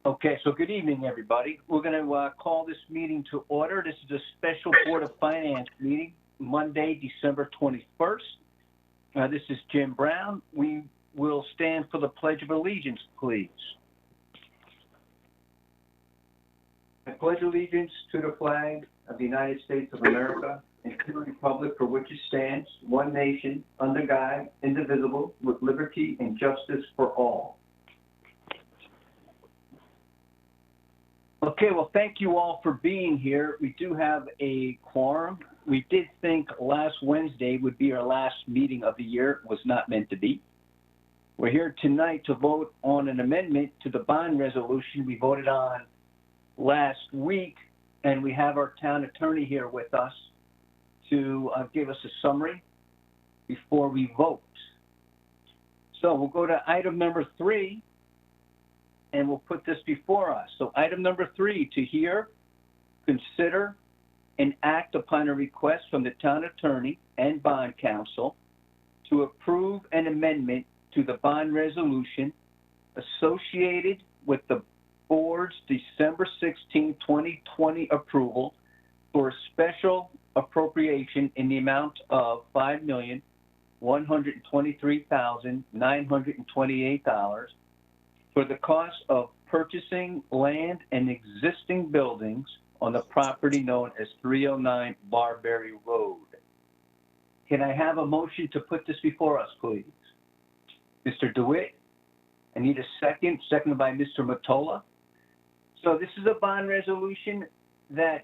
Okay, so good evening, everybody. We're going to call this meeting to order. This is a special Board of Finance meeting, Monday, December 21st. This is Jim Brown. We will stand for the Pledge of Allegiance, please. I pledge allegiance to the flag of the United States of America and to the republic for which it stands, one nation, under God, indivisible, with liberty and justice for all. Okay, well, thank you all for being here. We do have a quorum. We did think last Wednesday would be our last meeting of the year. It was not meant to be. We're here tonight to vote on an amendment to the bond resolution we voted on last week, and we have our town attorney here with us to give us a summary before we vote. So we'll go to item number 3. And we'll put this before us. So item number 3, to hear, consider, and act upon a request from the town attorney and bond counsel to approve an amendment to the bond resolution associated with the board's December 16, 2020 approval for a special appropriation in the amount of $5,123,928 for the cost of purchasing land and existing buildings on the property known as 309 Barberry Road. Can I have a motion to put this before us, please? Mr. DeWitt, I need a second, seconded by Mr. Mottola. So this is a bond resolution that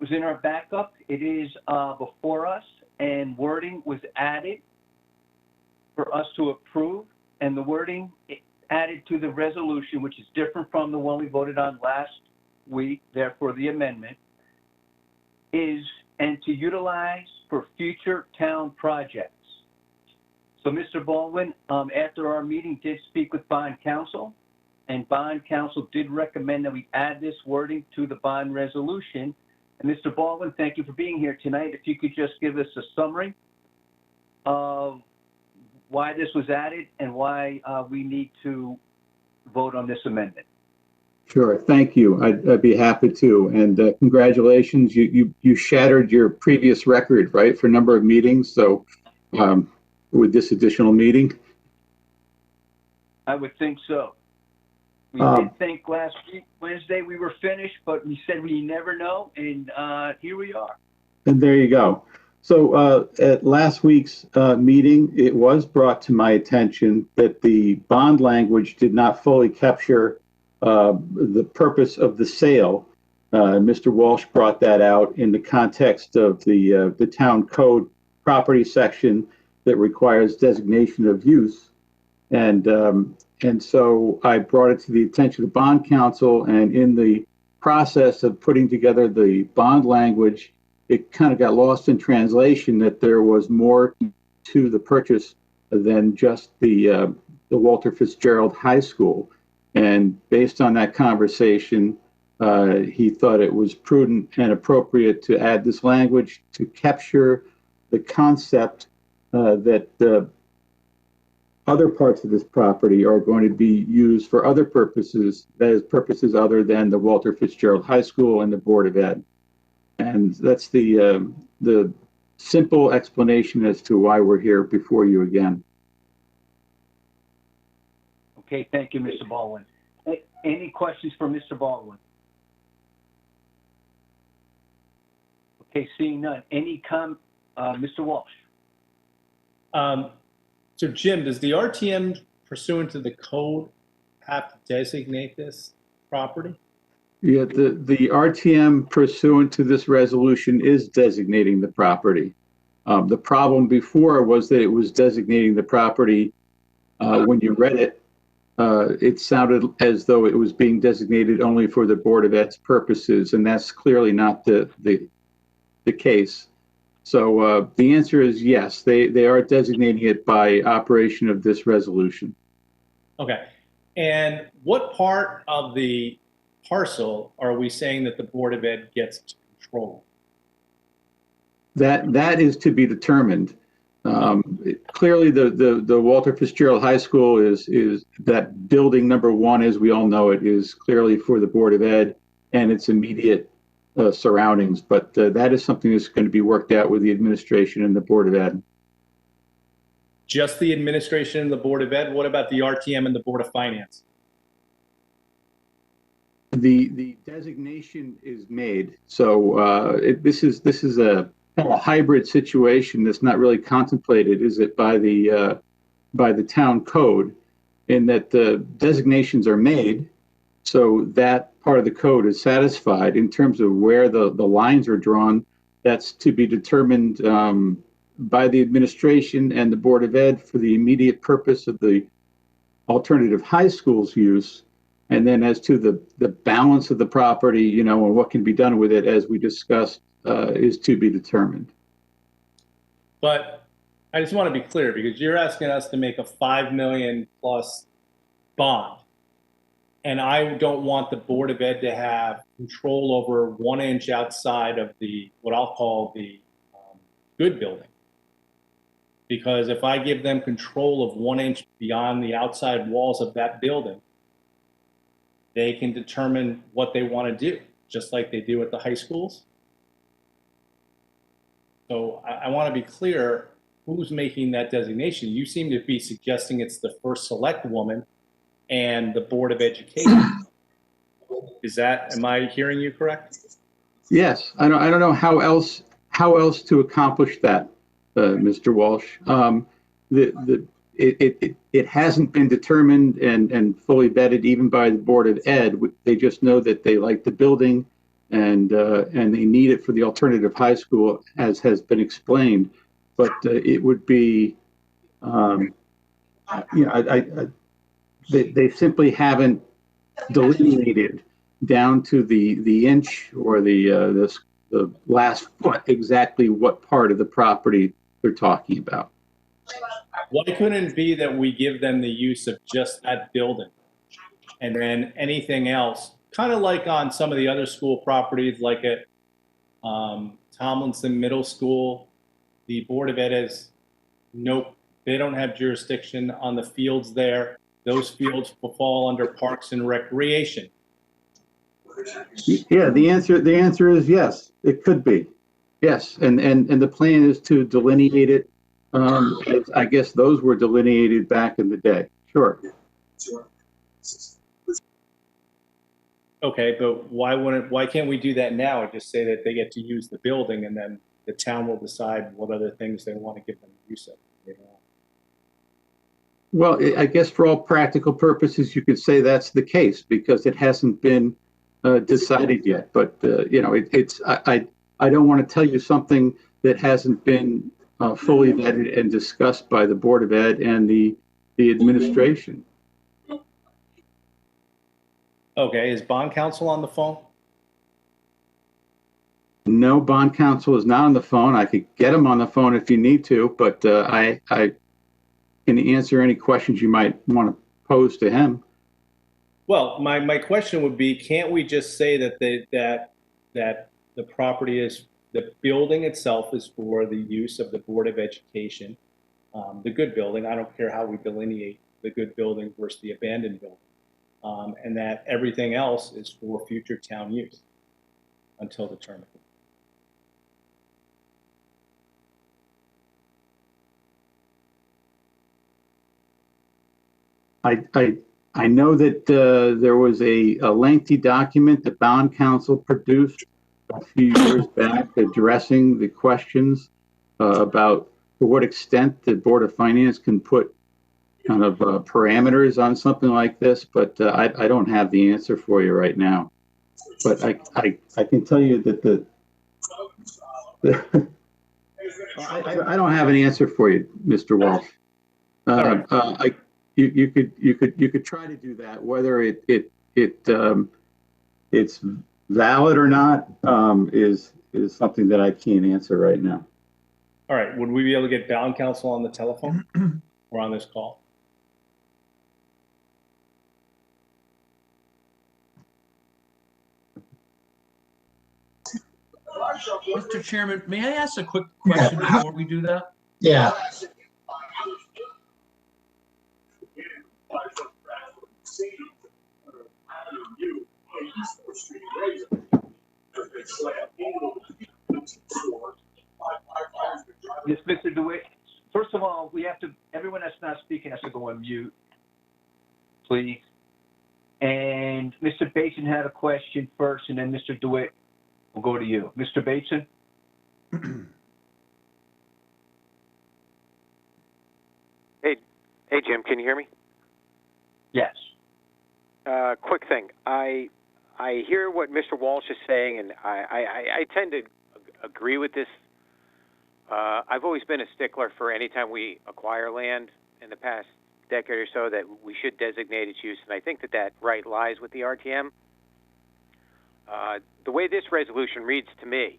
was in our backup. It is before us, and wording was added for us to approve, and the wording added to the resolution, which is different from the one we voted on last week, therefore the amendment, is and to utilize for future town projects. So Mr. Baldwin, after our meeting, did speak with bond counsel, and bond counsel did recommend that we add this wording to the bond resolution. And Mr. Baldwin, thank you for being here tonight. If you could just give us a summary of why this was added and why we need to vote on this amendment. Sure, thank you. I'd be happy to. And congratulations, you shattered your previous record, right, for number of meetings. So with this additional meeting, I would think so. We did think last week, Wednesday, we were finished, but we said we never know, and here we are. And there you go. So at last week's meeting, it was brought to my attention that the bond language did not fully capture the purpose of the sale. Mr. Walsh brought that out in the context of the town code property section that requires designation of use. And so I brought it to the attention of bond counsel, and in the process of putting together the bond language, it kind of got lost in translation that there was more to the purchase than just the Walter Fitzgerald High School. And based on that conversation, he thought it was prudent and appropriate to add this language to capture the concept that other parts of this property are going to be used for other purposes, that is, purposes other than the Walter Fitzgerald High School and the Board of Ed. And that's the simple explanation as to why we're here before you again. Okay, thank you, Mr. Baldwin. Any questions for Mr. Baldwin? Okay, seeing none. Mr. Walsh? So Jim, does the RTM pursuant to the code have to designate this property? Yeah, the RTM pursuant to this resolution is designating the property. The problem before was that it was designating the property. When you read it, it sounded as though it was being designated only for the Board of Ed's purposes, and that's clearly not the case. So the answer is yes, they are designating it by operation of this resolution. Okay, and what part of the parcel are we saying that the Board of Ed gets to control? That is to be determined. Clearly, the Walter Fitzgerald High School is that building number one, as we all know it, is clearly for the Board of Ed and its immediate surroundings. But that is something that's going to be worked out with the administration and the Board of Ed. Just the administration and the Board of Ed? What about the RTM and the Board of Finance? The designation is made, so this is a kind of a hybrid situation that's not really contemplated, is it, by the town code, in that the designations are made, so that part of the code is satisfied. In terms of where the lines are drawn, that's to be determined by the administration and the Board of Ed for the immediate purpose of the alternative high school's use. And then as to the balance of the property, you know, and what can be done with it, as we discussed, is to be determined. But I just want to be clear, because you're asking us to make a $5 million plus bond. And I don't want the Board of Ed to have control over 1 inch outside of the, what I'll call the good building. Because if I give them control of 1 inch beyond the outside walls of that building, they can determine what they want to do, just like they do at the high schools. So I want to be clear, who's making that designation? You seem to be suggesting it's the first select woman and the Board of Education. Is that, am I hearing you correct? Yes, I don't know how else to accomplish that, Mr. Walsh. It hasn't been determined and fully vetted even by the Board of Ed. They just know that they like the building and they need it for the alternative high school, as has been explained. But it would be, you know, they simply haven't delineated down to the inch or the last foot exactly what part of the property they're talking about. Why couldn't it be that we give them the use of just that building and then anything else, kind of like on some of the other school properties, like at Tomlinson Middle School, the Board of Ed has nope, they don't have jurisdiction on the fields there. Those fields will fall under Parks and Recreation. Yeah, the answer is yes. It could be, yes, and the plan is to delineate it. I guess those were delineated back in the day. Sure. Okay, but why can't we do that now and just say that they get to use the building and then the town will decide what other things they want to give them use of? You know? Well, I guess for all practical purposes, you could say that's the case because it hasn't been decided yet. But you know, I don't want to tell you something that hasn't been fully vetted and discussed by the Board of Ed and the administration. Okay, is bond counsel on the phone? No, bond counsel is not on the phone. I could get him on the phone if you need to, but I can answer any questions you might want to pose to him. Well, my question would be, can't we just say that that the property is, the building itself is for the use of the Board of Education, the good building, I don't care how we delineate the good building versus the abandoned building, and that everything else is for future town use until determined. I know that there was a lengthy document that bond counsel produced a few years back addressing the questions about to what extent the Board of Finance can put kind of parameters on something like this, but I don't have the answer for you right now. But I can tell you that I don't have an answer for you, Mr. Walsh. Right. You could try to do that. Whether it's valid or not is something that I can't answer right now. All right, would we be able to get bond counsel on the telephone or on this call? Mr. Chairman, may I ask a quick question before we do that? Yeah. Yes, Mr. DeWitt. First of all, everyone that's not speaking has to go on mute, please. And Mr. Bateson had a question first, and then Mr. DeWitt will go to you. Mr. Bateson? Hey, Jim, can you hear me? Yes. Quick thing. I hear what Mr. Walsh is saying, and I tend to agree with this. I've always been a stickler for any time we acquire land in the past decade or so that we should designate its use, and I think that right lies with the RTM. The way this resolution reads to me,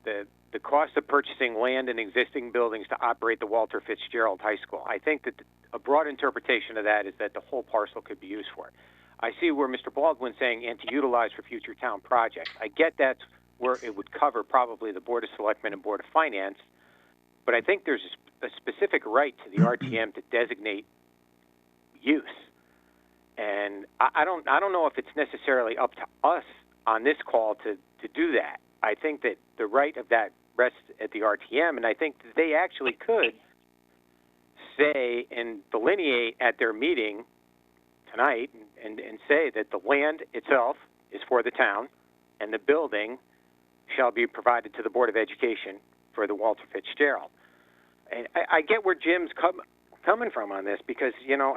the cost of purchasing land and existing buildings to operate the Walter Fitzgerald High School. I think that a broad interpretation of that is that the whole parcel could be used for it. I see where Mr. Baldwin's saying and to utilize for future town projects. I get that's where it would cover probably the Board of Selectmen and Board of Finance, but I think there's a specific right to the RTM to designate use. And I don't know if it's necessarily up to us on this call to do that. I think that the right of that rests at the RTM, and I think that they actually could say and delineate at their meeting tonight and say that the land itself is for the town and the building shall be provided to the Board of Education for the Walter Fitzgerald. And I get where Jim's coming from on this because, you know,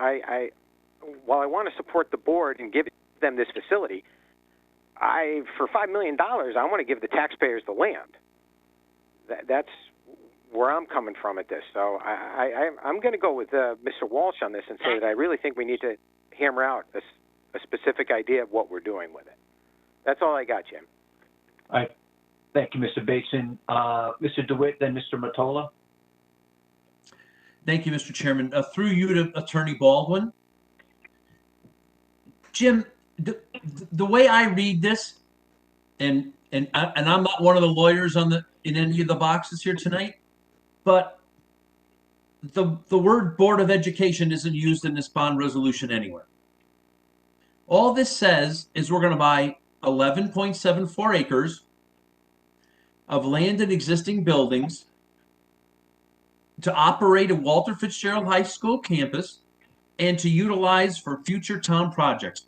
while I want to support the board and give them this facility, for $5 million, I want to give the taxpayers the land. That's where I'm coming from at this. So I'm going to go with Mr. Walsh on this and say that I really think we need to hammer out a specific idea of what we're doing with it. That's all I got, Jim. All right. Thank you, Mr. Bateson. Mr. DeWitt, then Mr. Mottola. Thank you, Mr. Chairman. Through you to Attorney Baldwin. Jim, the way I read this, and I'm not one of the lawyers in any of the boxes here tonight, but the word Board of Education isn't used in this bond resolution anywhere. All this says is we're going to buy 11.74 acres of land and existing buildings to operate a Walter Fitzgerald High School campus and to utilize for future town projects.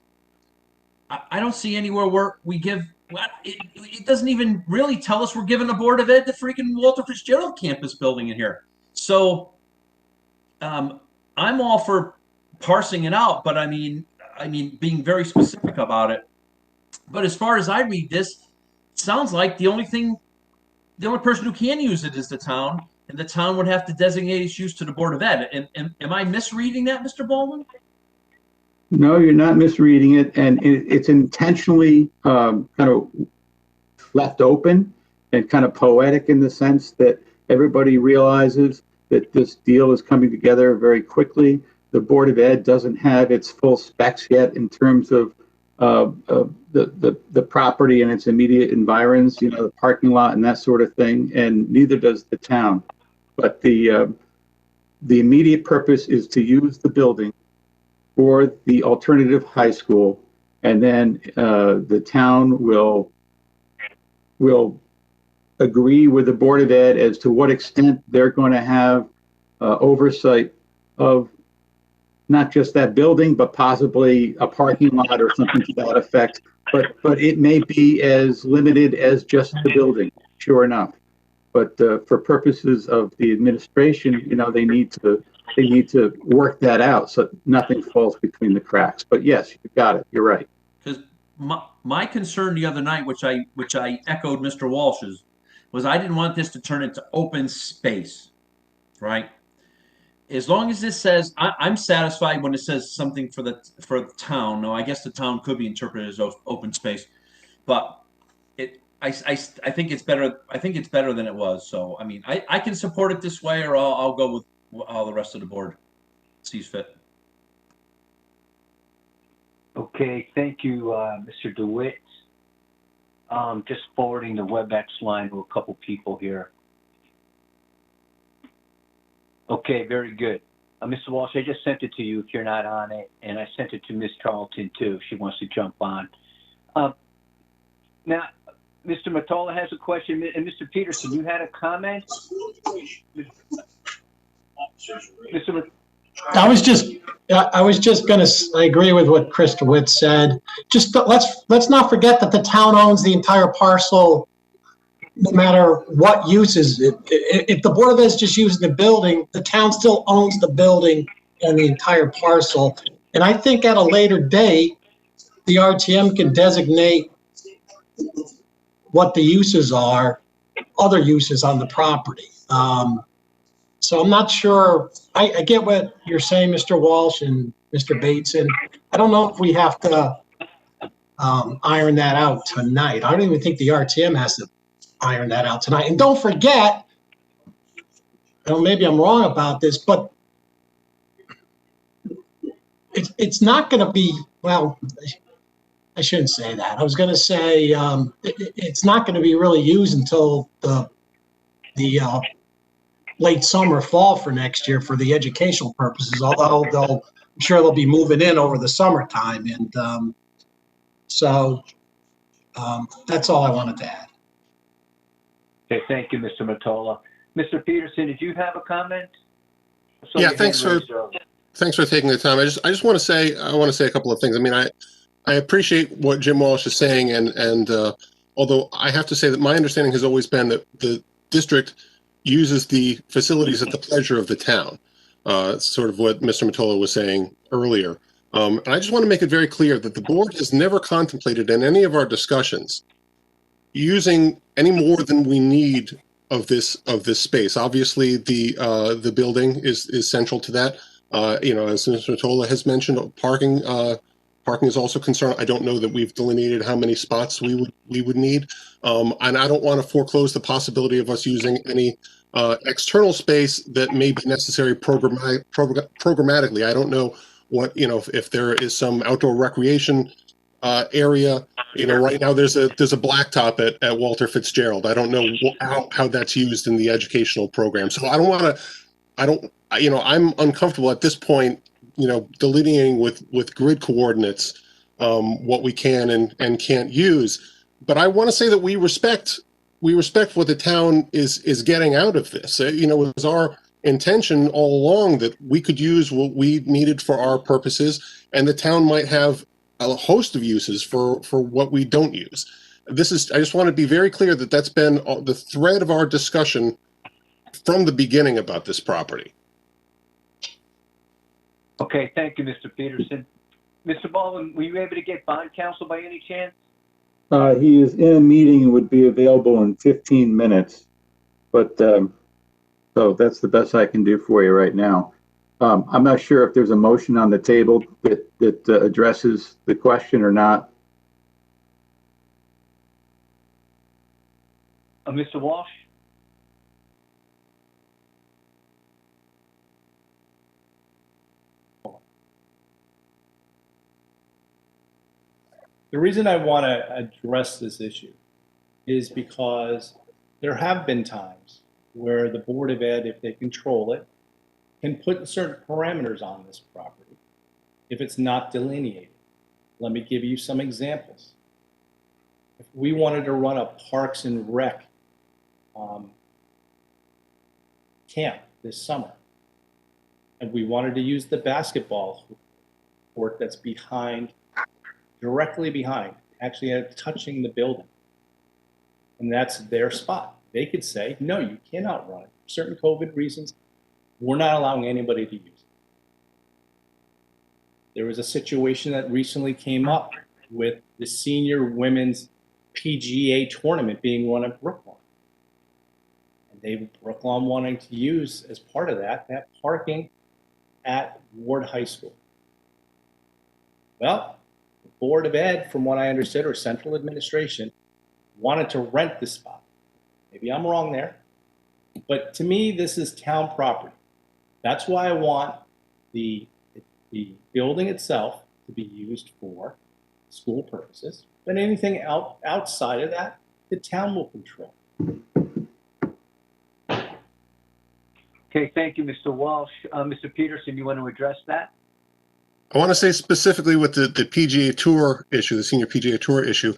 I don't see anywhere where we give, it doesn't even really tell us we're giving the Board of Ed the freaking Walter Fitzgerald campus building in here. So I'm all for parsing it out, but I mean, being very specific about it. But as far as I read this, it sounds like the only person who can use it is the town, and the town would have to designate its use to the Board of Ed. Am I misreading that, Mr. Baldwin? No, you're not misreading it, and it's intentionally kind of left open and kind of poetic in the sense that everybody realizes that this deal is coming together very quickly. The Board of Ed doesn't have its full specs yet in terms of the property and its immediate environs, you know, the parking lot and that sort of thing, and neither does the town. But the immediate purpose is to use the building for the alternative high school, and then the town will agree with the Board of Ed as to what extent they're going to have oversight of not just that building, but possibly a parking lot or something to that effect. But it may be as limited as just the building, sure enough. But for purposes of the administration, you know, they need to work that out so nothing falls between the cracks. But yes, you got it. You're right. Because my concern the other night, which I echoed Mr. Walsh's, was I didn't want this to turn into open space, right? As long as this says, I'm satisfied when it says something for the town. No, I guess the town could be interpreted as open space, but I think it's better. I think it's better than it was. So I mean, I can support it this way, or I'll go with how the rest of the board sees fit. Okay, thank you, Mr. DeWitt. Just forwarding the WebEx line to a couple people here. Okay, very good. Mr. Walsh, I just sent it to you if you're not on it, and I sent it to Ms. Charlton too, if she wants to jump on. Now, Mr. Mottola has a question, and Mr. Peterson, you had a comment? Mr. Mot- I was just going to, I agree with what Chris DeWitt said. Just let's not forget that the town owns the entire parcel, no matter what uses. If the Board of Ed is just using the building, the town still owns the building and the entire parcel. And I think at a later date, the RTM can designate what the uses are, other uses on the property. So I'm not sure. I get what you're saying, Mr. Walsh and Mr. Bateson. I don't know if we have to iron that out tonight. I don't even think the RTM has to iron that out tonight. And don't forget, maybe I'm wrong about this, but it's not going to be, well, I shouldn't say that. I was going to say it's not going to be really used until the late summer, fall for next year for the educational purposes, although I'm sure they'll be moving in over the summertime. And so that's all I wanted to add. Okay, thank you, Mr. Mottola. Mr. Peterson, did you have a comment? I saw Yeah, your thanks hand for raised earlier. taking the time. I just want to say a couple of things. I mean, I appreciate what Jim Walsh is saying, and although I have to say that my understanding has always been that the district uses the facilities at the pleasure of the town. Sort of what Mr. Mottola was saying earlier. And I just want to make it very clear that the board has never contemplated in any of our discussions using any more than we need of this space. Obviously, the building is central to that. As Mr. Mottola has mentioned, parking is also a concern. I don't know that we've delineated how many spots we would need, and I don't want to foreclose the possibility of us using any external space that may be necessary programmatically. I don't know what if there is some outdoor recreation area. Right now there's a blacktop at Walter Fitzgerald. I don't know how that's used in the educational program. So I'm uncomfortable at this point, delineating with grid coordinates what we can and can't use. But I want to say that we respect what the town is getting out of this. It was our intention all along that we could use what we needed for our purposes, and the town might have a host of uses for what we don't use. I just want to be very clear that that's been the thread of our discussion from the beginning about this property. Okay, thank you, Mr. Peterson. Mr. Baldwin, were you able to get bond counsel by any chance? He is in a meeting and would be available in 15 minutes. But so that's the best I can do for you right now. I'm not sure if there's a motion on the table that addresses the question or not. Mr. Walsh? The reason I want to address this issue is because there have been times where the Board of Ed, if they control it, can put certain parameters on this property if it's not delineated. Let me give you some examples. If we wanted to run a Parks and Rec camp this summer, and we wanted to use the basketball court that's directly behind, actually touching the building, and that's their spot, they could say, no, you cannot run it. For certain COVID reasons, we're not allowing anybody to use it. There was a situation that recently came up with the senior women's PGA tournament being run at Brooklawn. And Brooklawn wanting to use, as part of that parking at Ward High School. Well, the Board of Ed, from what I understood, or central administration, wanted to rent the spot. Maybe I'm wrong there, but to me, this is town property. That's why I want the building itself to be used for school purposes, but anything outside of that, the town will control. Okay, thank you, Mr. Walsh. Mr. Peterson, you want to address that? I want to say specifically with the PGA Tour issue, the senior PGA Tour issue,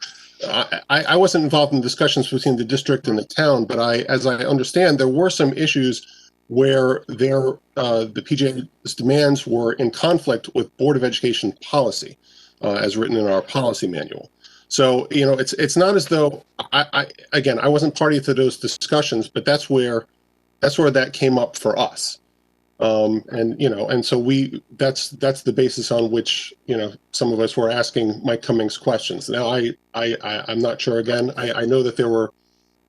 I wasn't involved in discussions between the district and the town, but as I understand, there were some issues where the PGA's demands were in conflict with Board of Education policy, as written in our policy manual. So, you know, it's not as though I wasn't party to those discussions, but that's where that came up for us. And so that's the basis on which, you know, some of us were asking Mike Cummings questions. Now, I'm not sure. Again, I know that there were,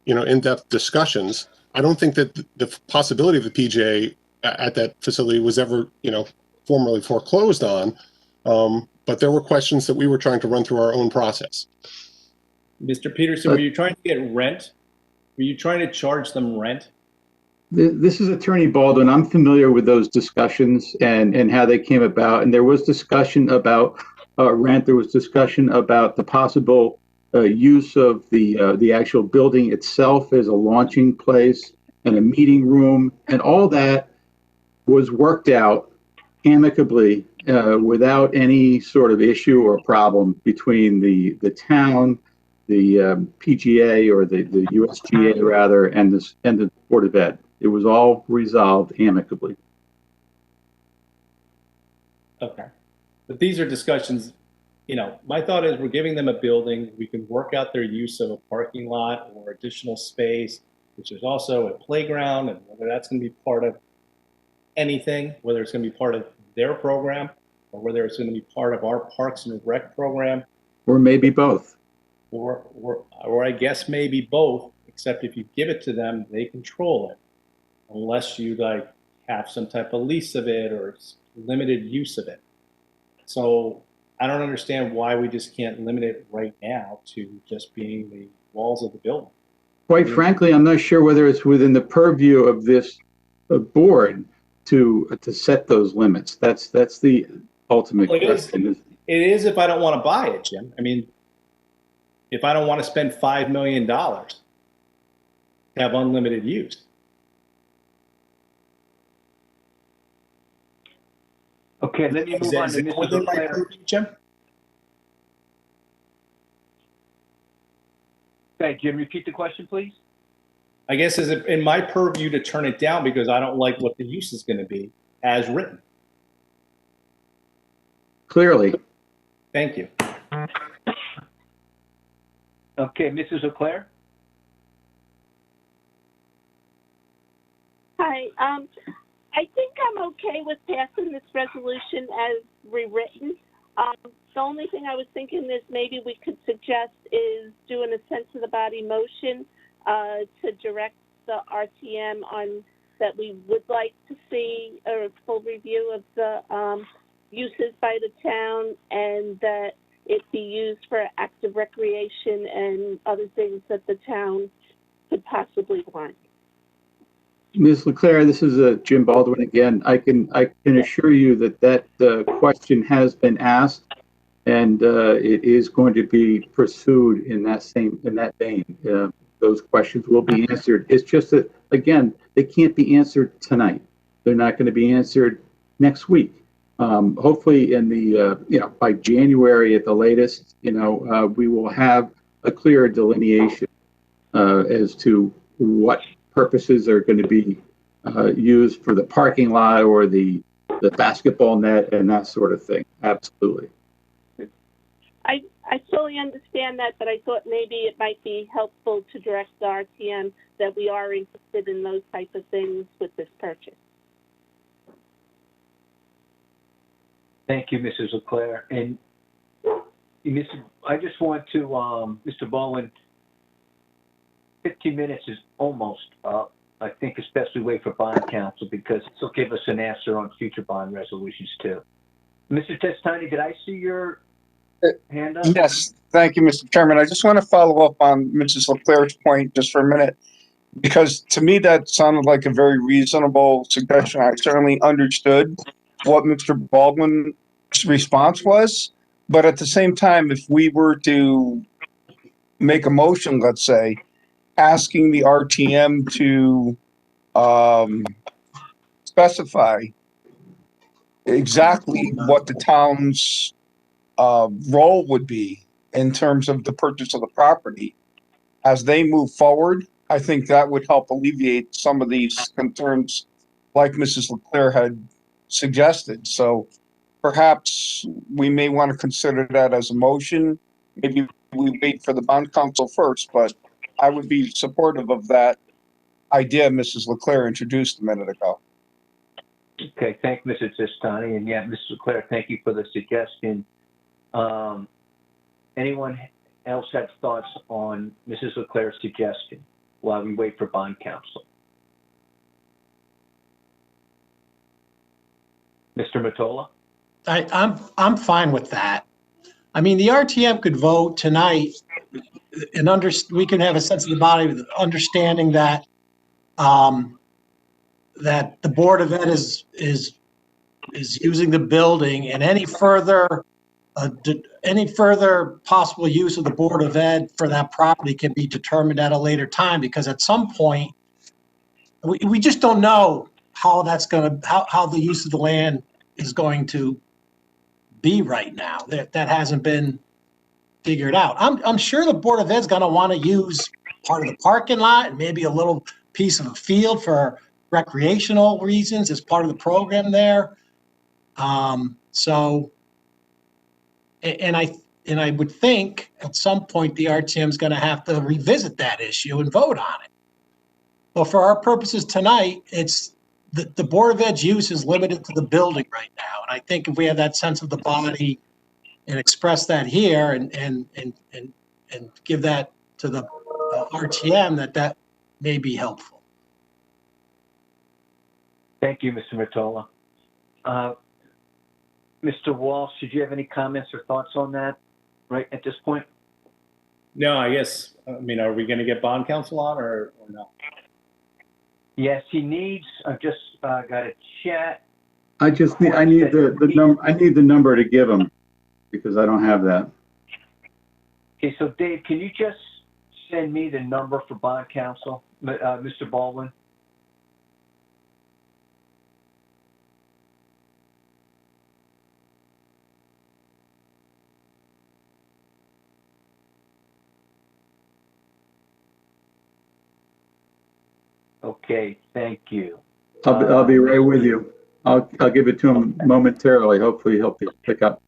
you know, in-depth discussions. I don't think that the possibility of the PGA at that facility was ever, you know, formally foreclosed on. But there were questions that we were trying to run through our own process. Mr. Peterson, were you trying to get rent? Were you trying to charge them rent? This is Attorney Baldwin. I'm familiar with those discussions and how they came about. And there was discussion about rent. There was discussion about the possible use of the actual building itself as a launching place and a meeting room. And all that was worked out amicably without any sort of issue or problem between the town, the PGA or the USGA rather, and the Board of Ed. It was all resolved amicably. Okay. But these are discussions, you know, my thought is we're giving them a building. We can work out their use of a parking lot or additional space, which is also a playground, and whether that's going to be part of anything, whether it's going to be part of their program or whether it's going to be part of our Parks and Rec program. Or maybe both. Or I guess maybe both, except if you give it to them, they control it. Unless you like have some type of lease of it or limited use of it. So I don't understand why we just can't limit it right now to just being the walls of the building. Quite frankly, I'm not sure whether it's within the purview of this board to set those limits. That's the ultimate question. It is if I don't want to buy it, Jim. I mean, if I don't want to spend $5 million to have unlimited use. Okay, let me move on to Mrs. Leclerc. Jim? Okay, Jim, repeat the question, please. I guess is it in my purview to turn it down because I don't like what the use is going to be as written? Clearly. Thank you. Okay, Mrs. Leclerc. Hi. I think I'm okay with passing this resolution as rewritten. The only thing I was thinking is maybe we could suggest is doing a sense of the body motion to direct the RTM on that we would like to see a full review of the uses by the town and that it be used for active recreation and other things that the town could possibly want. Ms. Leclerc, this is Jim Baldwin again. I can assure you that question has been asked, and it is going to be pursued in that vein. Those questions will be answered. It's just that, again, they can't be answered tonight. They're not going to be answered next week. Hopefully, in the by January at the latest, we will have a clearer delineation as to what purposes are going to be used for the parking lot or the basketball net and that sort of thing. Absolutely. I fully understand that, but I thought maybe it might be helpful to direct the RTM that we are interested in those type of things with this purchase. Thank you, Mrs. Leclerc. And I just want to, Mr. Baldwin, 15 minutes is almost up. I think especially wait for bond counsel because this will give us an answer on future bond resolutions too. Mr. Testani, did I see your hand up? Yes, thank you, Mr. Chairman. I just want to follow up on Mrs. Leclerc's point just for a minute, because to me that sounded like a very reasonable suggestion. I certainly understood what Mr. Baldwin's response was, but at the same time, if we were to make a motion, let's say, asking the RTM to specify exactly what the town's role would be in terms of the purchase of the property as they move forward. I think that would help alleviate some of these concerns like Mrs. Leclerc had suggested. So perhaps we may want to consider that as a motion. Maybe we wait for the bond council first, but I would be supportive of that idea Mrs. Leclerc introduced a minute ago. Okay, thank you, Mr. Testani, and yeah, Mrs. Leclerc, thank you for the suggestion. Anyone else have thoughts on Mrs. Leclerc's suggestion while we wait for bond counsel? Mr. Mottola? I'm fine with that. I mean, the RTM could vote tonight and we can have a sense of the body with understanding that that the Board of Ed is using the building, and any further possible use of the Board of Ed for that property can be determined at a later time, because at some point we just don't know how that's going to how the use of the land is going to be right now. That hasn't been figured out. I'm sure the Board of Ed's going to want to use part of the parking lot and maybe a little piece of a field for recreational reasons as part of the program there. So, and I would think at some point the RTM is going to have to revisit that issue and vote on it. But for our purposes tonight, it's the Board of Ed's use is limited to the building right now. And I think if we have that sense of the body and express that here and give that to the RTM, that may be helpful. Thank you, Mr. Mottola. Mr. Walsh, did you have any comments or thoughts on that right at this point? No, I guess, I mean, are we going to get bond counsel on or no? Yes, he needs, I've just got a chat. I need the number to give him because I don't have that. Okay, so Dave, can you just send me the number for bond counsel, Mr. Baldwin? Okay, thank you. I'll be right with you. I'll give it to him momentarily. Hopefully he'll pick up.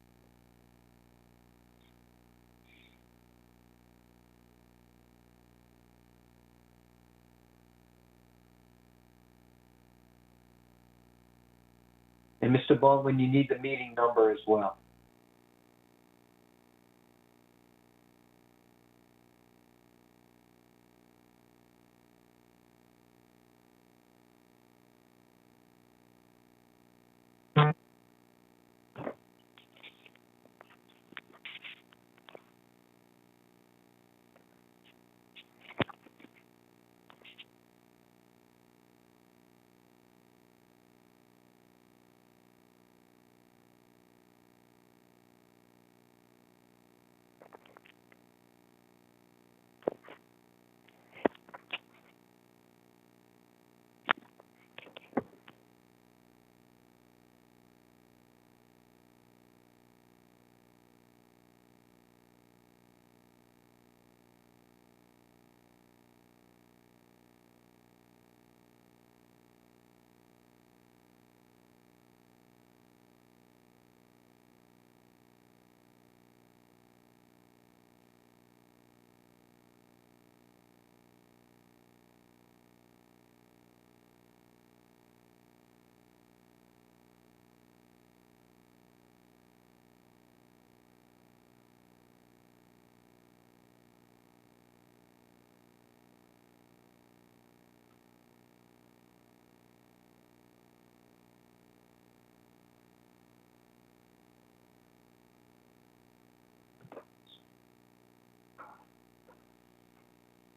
And Mr. Baldwin, you need the meeting number as well.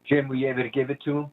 Jim, were you able to give it to him?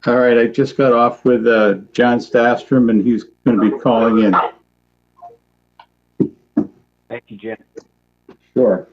All right, I just got off with John Stastrom, and he's going to be calling in. Thank you, Jim. Sure.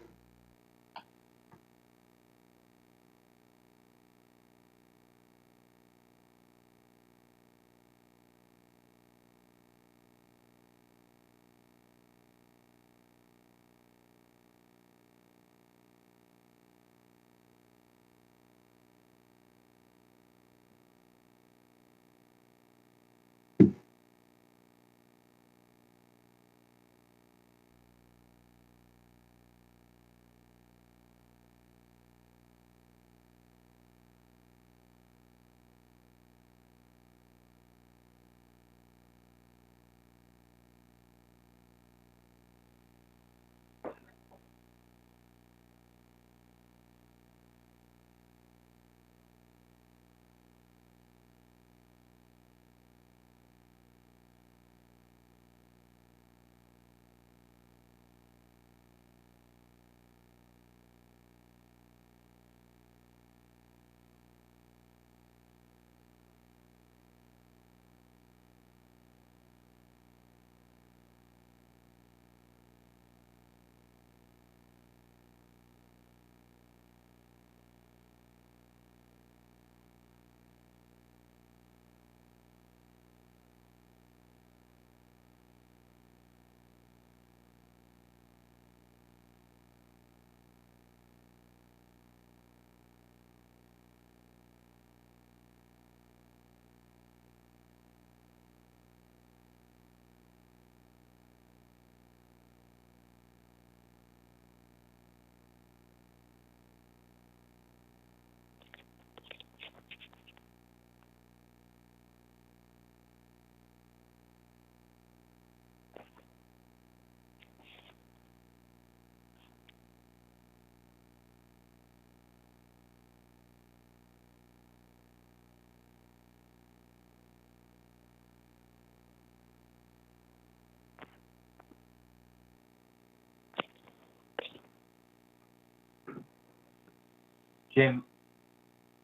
Jim,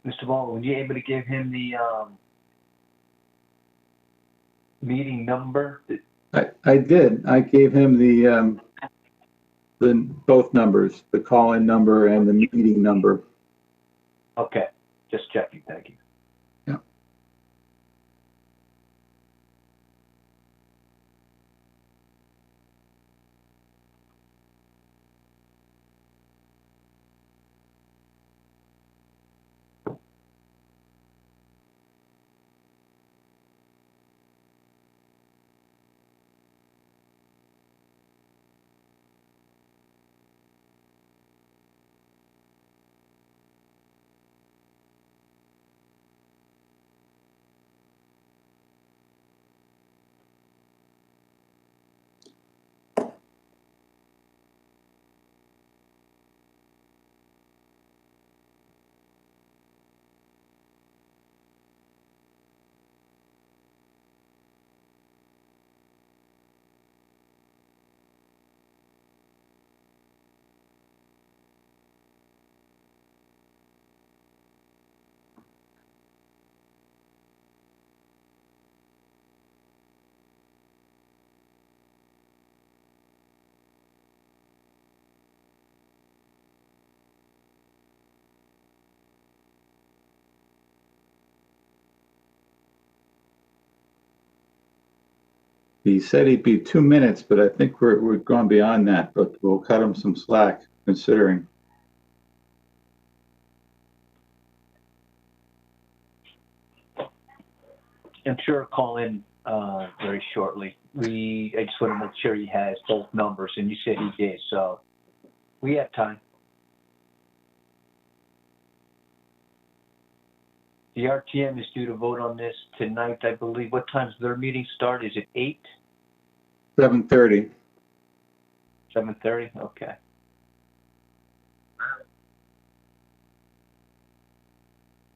Mr. Baldwin, were you able to give him the meeting number? I did. I gave him the both numbers, the call-in number and the meeting number. Okay, just checking. Thank you. Yeah. He said he'd be 2 minutes, but I think we're gone beyond that, but we'll cut him some slack considering. I'm sure he'll call in very shortly. I just want to make sure he has both numbers, and you said he did, so we have time. The RTM is due to vote on this tonight, I believe. What time's their meeting start? Is it 8? 7:30. 7:30? Okay.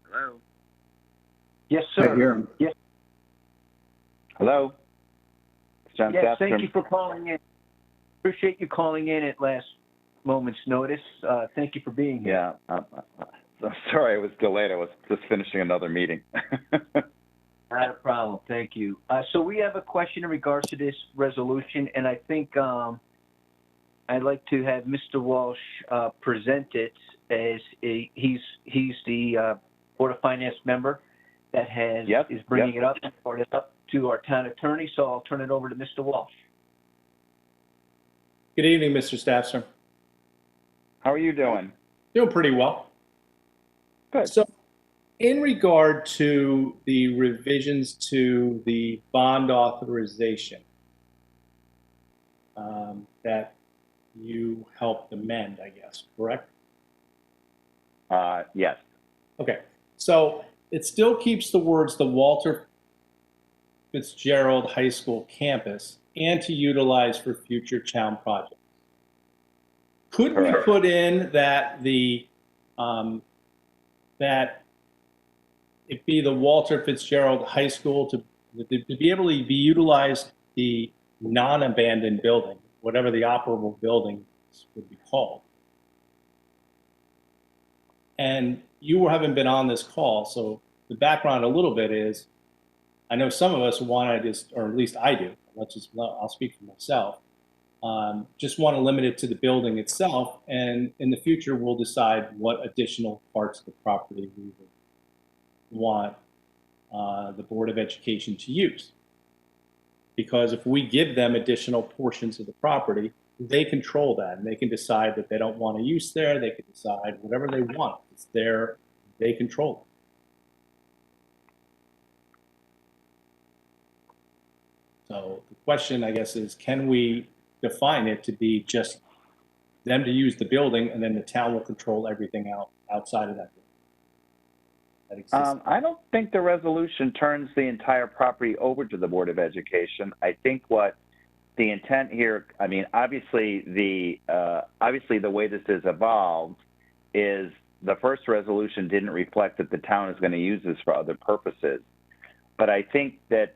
Hello? Yes, I sir. hear him. Yes, Hello? John yes, thank Stastrom. you for calling in. Appreciate you calling in at last moment's notice. Thank you for being here. Yeah, Sorry, I was delayed. I was just finishing another meeting. Not a problem. Thank you. So we have a question in regards to this resolution, and I think I'd like to have Mr. Walsh present it as he's the Board of Finance member that is bringing it up and brought it up to our town attorney. So I'll turn it over to Mr. Walsh. Good evening, Mr. Stafford. How are you doing? Doing pretty well. Good. So, in regard to the revisions to the bond authorization that you helped amend, I guess, correct? Yes. Okay. So it still keeps the words the Walter Fitzgerald High School campus and to utilize for future town projects. Could we put in that that it be the Walter Fitzgerald High School to be able to be utilized the non-abandoned building, whatever the operable building would be called? And you haven't been on this call, so the background a little bit is, I know some of us want to just, or at least I do, I'll speak for myself, just want to limit it to the building itself, and in the future we'll decide what additional parts of the property we would want the Board of Education to use. Because if we give them additional portions of the property, they control that, and they can decide that they don't want a use there. They can decide whatever they want. It's there. They control it. So the question, I guess, is can we define it to be just them to use the building, and then the town will control everything outside of that building? I don't think the resolution turns the entire property over to the Board of Education. I think what the intent here, I mean, obviously the way this has evolved is the first resolution didn't reflect that the town is going to use this for other purposes. But I think that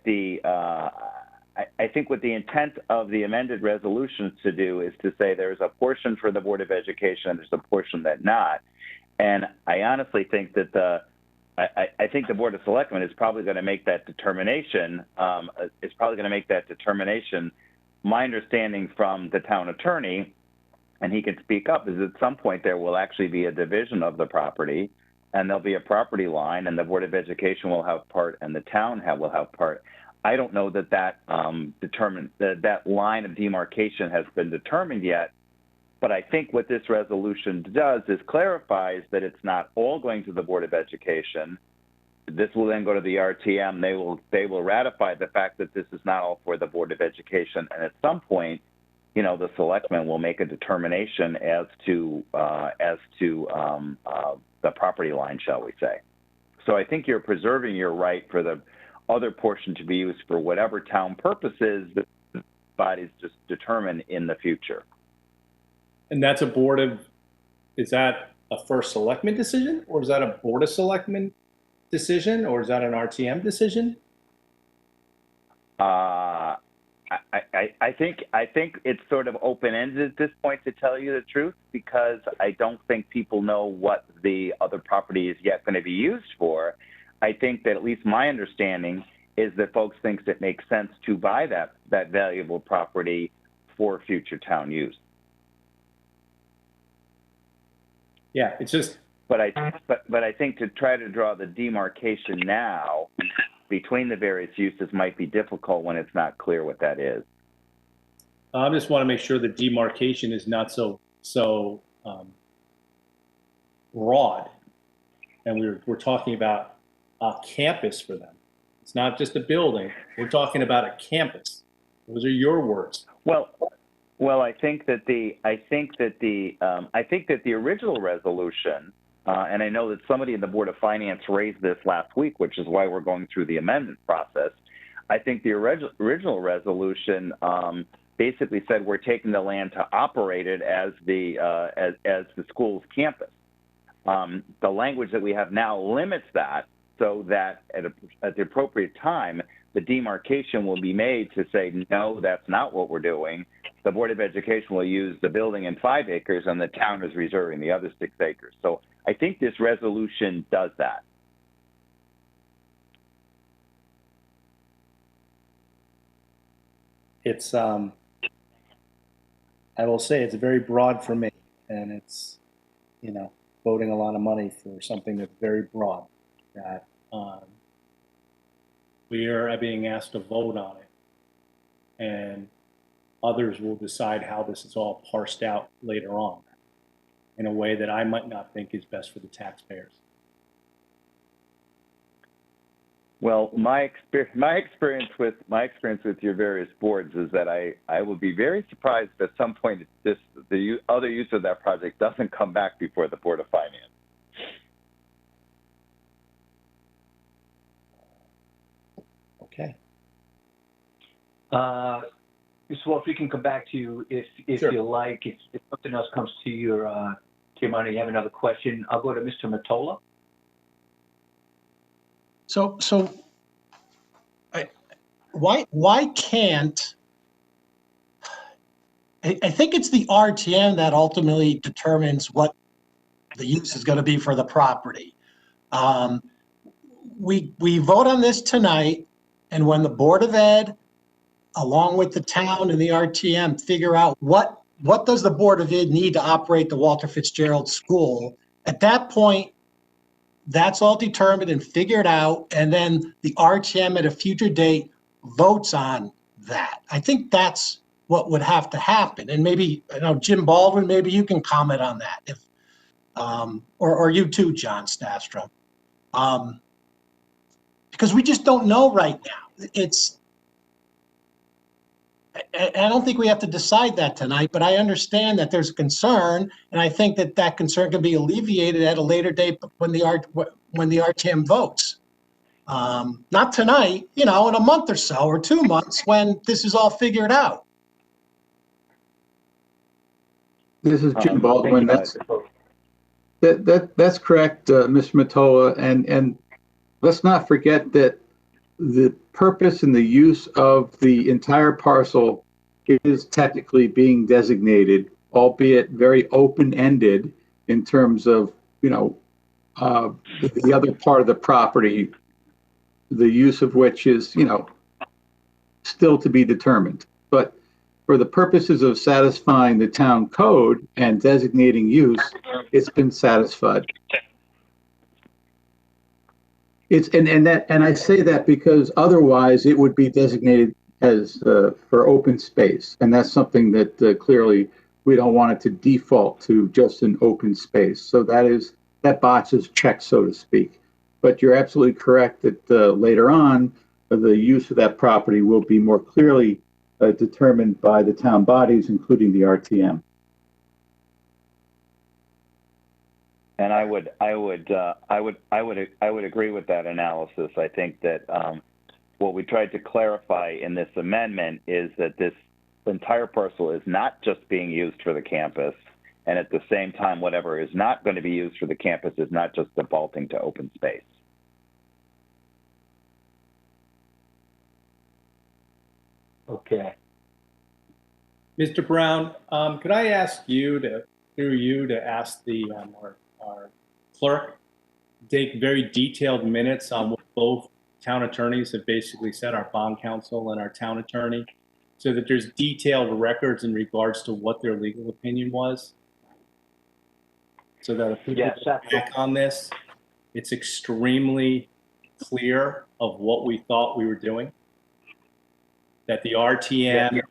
I think what the intent of the amended resolution is to do is to say there's a portion for the Board of Education and there's a portion that not. And I honestly think that I think the Board of Selectmen is probably going to make that determination. My understanding from the town attorney, and he can speak up, is at some point there will actually be a division of the property, and there'll be a property line, and the Board of Education will have part, and the town will have part. I don't know that that line of demarcation has been determined yet. But I think what this resolution does is clarifies that it's not all going to the Board of Education. This will then go to the RTM. They will ratify the fact that this is not all for the Board of Education. And at some point, you know, the selectmen will make a determination as to the property line, shall we say. So I think you're preserving your right for the other portion to be used for whatever town purposes the bodies just determine in the future. And that's is that a first selectman decision, or is that a Board of Selectmen decision, or is that an RTM decision? I think it's sort of open-ended at this point, to tell you the truth, because I don't think people know what the other property is yet going to be used for. I think that at least my understanding is that folks think it makes sense to buy that valuable property for future town use. Yeah, it's just. But I think to try to draw the demarcation now between the various uses might be difficult when it's not clear what that is. I just want to make sure the demarcation is not so broad, and we're talking about a campus for them. It's not just a building. We're talking about a campus. Those are your words. Well, I think that the original resolution, and I know that somebody in the Board of Finance raised this last week, which is why we're going through the amendment process. I think the original resolution basically said we're taking the land to operate it as the school's campus. The language that we have now limits that, so that at the appropriate time, the demarcation will be made to say, no, that's not what we're doing. The Board of Education will use the building in 5 acres and the town is reserving the other 6 acres. So I think this resolution does that. It's, I will say it's very broad for me, and it's, you know, voting a lot of money for something that's very broad, that we are being asked to vote on it. And others will decide how this is all parsed out later on in a way that I might not think is best for the taxpayers. Well, my experience with your various boards is that I would be very surprised if at some point the other use of that project doesn't come back before the Board of Finance. Okay. Mr. Walsh, we can come back to you if Sure. you like. If something else comes to your mind, you have another question. I'll go to Mr. Mottola. So why can't, I think it's the RTM that ultimately determines what the use is going to be for the property. We vote on this tonight, and when the Board of Ed, along with the town and the RTM, figure out what does the Board of Ed need to operate the Walter Fitzgerald School, at that point, that's all determined and figured out, and then the RTM at a future date votes on that. I think that's what would have to happen. And maybe, I know, Jim Baldwin, maybe you can comment on that, if, or you too, John Stastrom. Because we just don't know right now. I don't think we have to decide that tonight, but I understand that there's a concern, and I think that concern can be alleviated at a later date when the RTM votes. Not tonight, in a month or so, or 2 months, when this is all figured out. This is Jim Baldwin. Thank you. That's correct, Mr. Mottola. And let's not forget that the purpose and the use of the entire parcel is technically being designated, albeit very open-ended in terms of, the other part of the property, the use of which is, still to be determined. But for the purposes of satisfying the town code and designating use, it's been satisfied. And I say that because otherwise it would be designated as for open space, and that's something that clearly we don't want it to default to just an open space. So that box is checked, so to speak. But you're absolutely correct that later on the use of that property will be more clearly determined by the town bodies, including the RTM. And I would agree with that analysis. I think that what we tried to clarify in this amendment is that this entire parcel is not just being used for the campus, and at the same time, whatever is not going to be used for the campus is not just defaulting to open space. Okay. Mr. Brown, could I ask you through you to ask our clerk to take very detailed minutes on what both town attorneys have basically said, our bond counsel and our town attorney, so that there's detailed records in regards to what their legal opinion was? So that if people look back on this, it's extremely clear of what we thought we were doing, that the RTM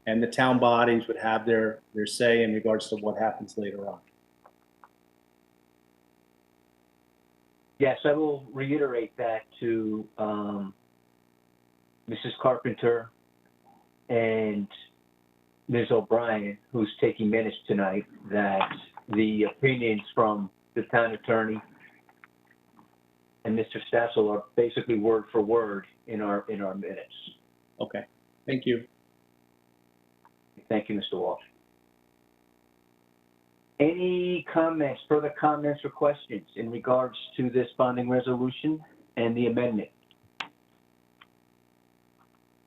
and the town bodies would have their say in regards to what happens later on. Yes, I will reiterate that to Mrs. Carpenter and Ms. O'Brien, who's taking minutes tonight, that the opinions from the town attorney and Mr. Stassel are basically word for word in our minutes. Okay, thank you. Thank you, Mr. Walsh. Any comments, further comments or questions in regards to this bonding resolution and the amendment?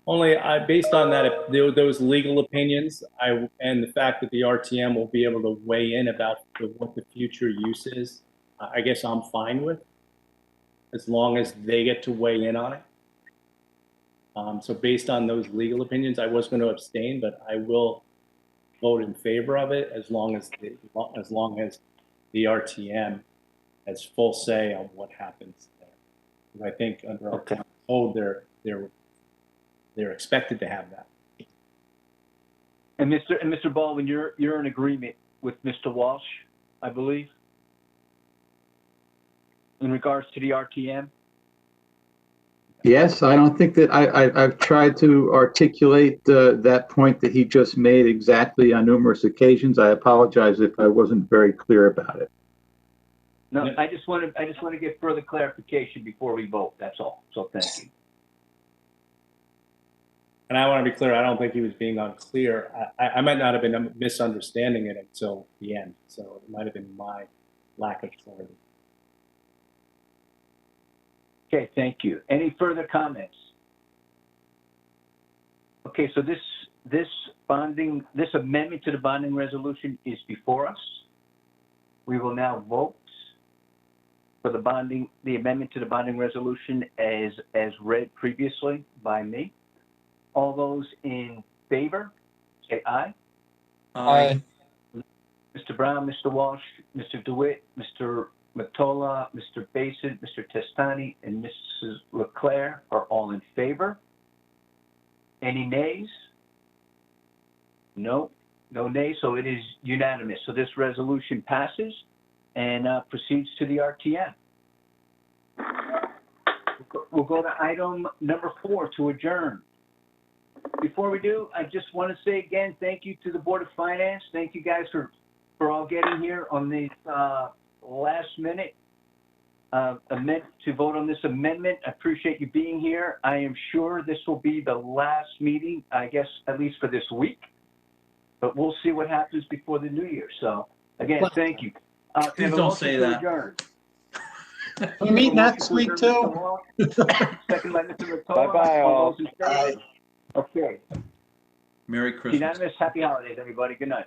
Only based on that, those legal opinions, and the fact that the RTM will be able to weigh in about what the future use is, I guess I'm fine with, as long as they get to weigh in on it. So based on those legal opinions, I was going to abstain, but I will vote in favor of it as long as the RTM has full say on what happens there. And I think under our town code, they're expected to have that. And Mr. Baldwin, you're in agreement with Mr. Walsh, I believe, in regards to the RTM? Yes, I don't think that I've tried to articulate that point that he just made exactly on numerous occasions. I apologize if I wasn't very clear about it. No, I just want to get further clarification before we vote. That's all. So thank you. And I want to be clear, I don't think he was being unclear. I might not have been misunderstanding it until the end. So it might have been my lack of clarity. Okay, thank you. Any further comments? Okay, so this amendment to the bonding resolution is before us. We will now vote for the amendment to the bonding resolution as read previously by me. All those in favor, say aye. Aye. Mr. Brown, Mr. Walsh, Mr. DeWitt, Mr. Mottola, Mr. Basin, Mr. Testani, and Mrs. Leclerc are all in favor. Any nays? No nays, so it is unanimous. So this resolution passes and proceeds to the RTM. We'll go to item number 4 to adjourn. Before we do, I just want to say again, thank you to the Board of Finance. Thank you guys for all getting here on the last minute to vote on this amendment. I appreciate you being here. I am sure this will be the last meeting, I guess, at least for this week. But we'll see what happens before the new year. So again, thank you. Please don't say that. We meet next week too. Second by Mr. Mottola. Bye-bye, all. Those in favor? Okay. Merry Christmas. Unanimous. Happy holidays, everybody. Good night.